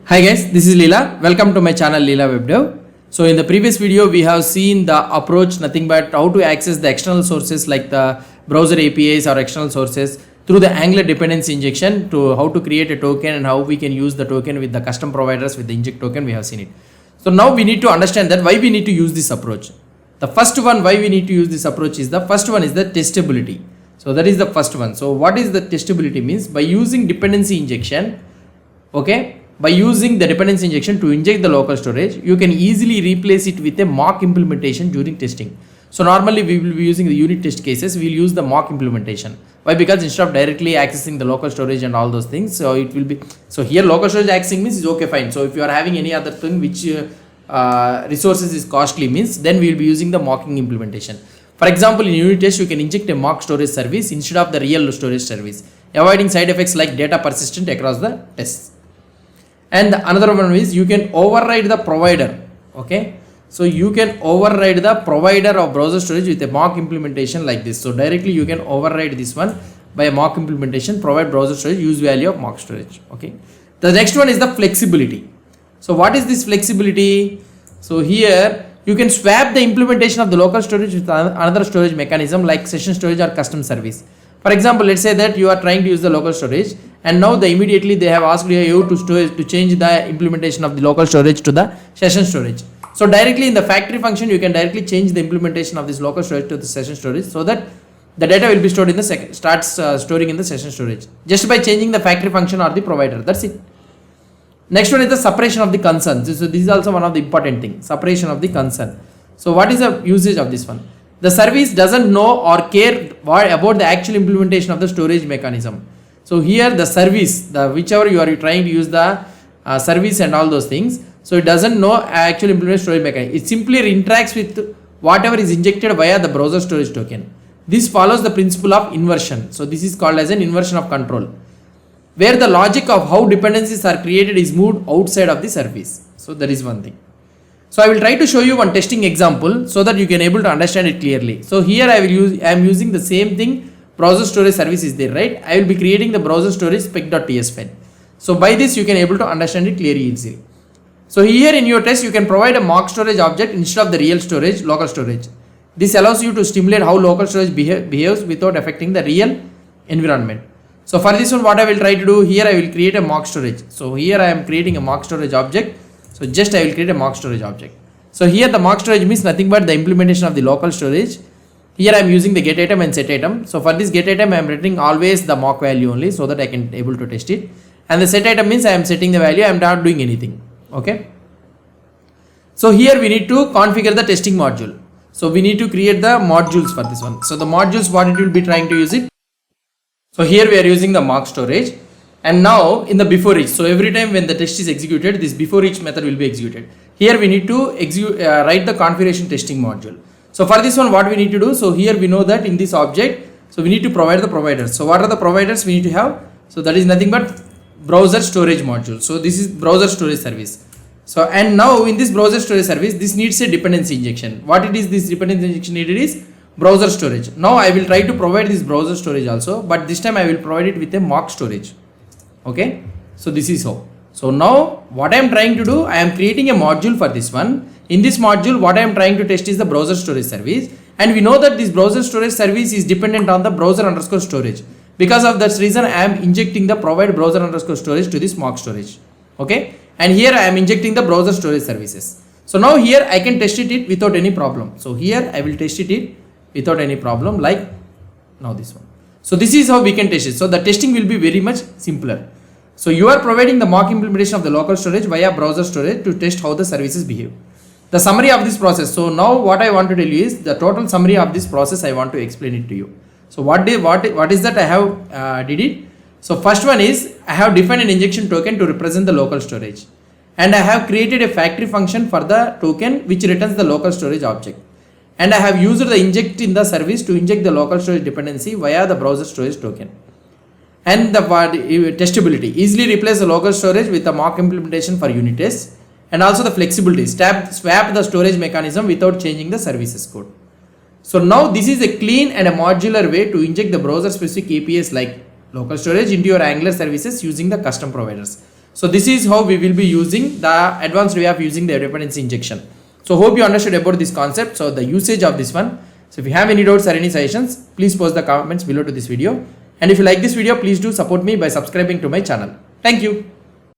Hi guys, this is Leela. Welcome to my channel Leela WebDev. So in the previous video we have seen the approach nothing but how to access the external sources like the browser APIs or external sources through the Angular dependency injection to how to create a token and how we can use the token with the custom providers with the inject token. We have seen it. So now we need to understand that why we need to use this approach. The first one why we need to use this approach is the first one is the testability. So that is the first one. So what is the testability means? By using dependency injection, okay, by using the dependency injection to inject the local storage, you can easily replace it with a mock implementation during testing. So normally we will be using the unit test cases, we will use the mock implementation. Why? Because instead of directly accessing the local storage and all those things, so it will be, so here local storage accessing means is okay, fine. So if you are having any other thing which resources is costly means, then we will be using the mocking implementation. For example, in unit test, you can inject a mock storage service instead of the real storage service, avoiding side effects like data persistent across the tests. And another one is you can override the provider. Okay, so you can override the provider of browser storage with a mock implementation like this. So directly you can override this one by a mock implementation, provide browser storage, use value of mock storage. Okay, the next one is the flexibility. So what is this flexibility? So here you can swap the implementation of the local storage with another storage mechanism like session storage or custom service. For example, let's say that you are trying to use the local storage and now immediately they have asked you to change the implementation of the local storage to the session storage. So directly in the factory function, you can directly change the implementation of this local storage to the session storage so that the data will be stored in the storing in the session storage just by changing the factory function or the provider. That's it. Next one is the separation of the concern. So this is also one of the important things, separation of the concern. So what is the usage of this one? The service doesn't know or care about the actual implementation of the storage mechanism. So here the service, whichever you are trying to use the service and all those things, so it doesn't know actual implementation storage mechanism. It simply interacts with whatever is injected via the browser storage token. This follows the principle of inversion. So this is called as an inversion of control, where the logic of how dependencies are created is moved outside of the service. So that is one thing. So I will try to show you one testing example so that you can able to understand it clearly. So here I am using the same thing, browser storage service is there, right? I will be creating the browser storage spec.ts file. So by this you can able to understand it clearly easily. So here in your test you can provide a mock storage object instead of the real storage, local storage. This allows you to stimulate how local storage behaves without affecting the real environment. So for this one what I will try to do, here I will create a mock storage. So here I am creating a mock storage object. So just I will create a mock storage object. So here the mock storage means nothing but the implementation of the local storage. Here I am using the get item and set item. So for this get item I am returning always the mock value only so that I can able to test it. And the set item means I am setting the value, I am not doing anything. Okay. So here we need to configure the testing module. So we need to create the modules for this one. So the modules what it will be trying to use it. So here we are using the mock storage. And now in the before each, so every time when the test is executed, this before each method will be executed. Here we need to write the configuration testing module. So for this one what we need to do, so here we know that in this object, so we need to provide the providers. So what are the providers we need to have? So that is nothing but browser storage module. So this is browser storage service. So and now in this browser storage service, this needs a dependency injection. What it is, this dependency injection needed is browser storage. Now I will try to provide this browser storage also, but this time I will provide it with a mock storage. Okay, so this is how. So now what I am trying to do, I am creating a module for this one. In this module what I am trying to test is the browser storage service, and we know that this browser storage service is dependent on the browser underscore storage. Because of that reason I am injecting the provide browser underscore storage to this mock storage. Okay, and here I am injecting the browser storage services. So now here I can test it without any problem. So here I will test it without any problem, like now this one. So this is how we can test it. So the testing will be very much simpler. So you are providing the mock implementation of the local storage via browser storage to test how the services behave. The summary of this process. So now what I want to tell you is the total summary of this process. I want to explain it to you. So what is that I have did it. So first one is I have defined an injection token to represent the local storage, and I have created a factory function for the token which returns the local storage object, and I have used the inject in the service to inject the local storage dependency via the browser storage token. And the testability, easily replace the local storage with a mock implementation for unit tests, and also the flexibility, swap the storage mechanism without changing the services code. So now this is a clean and a modular way to inject the browser specific APIs like local storage into your Angular services using the custom providers. So this is how we will be using the advanced way of using the dependency injection. So hope you understood about this concept. So the usage of this one. So if you have any doubts or any suggestions, please post the comments below to this video. And if you like this video, please do support me by subscribing to my channel. Thank you.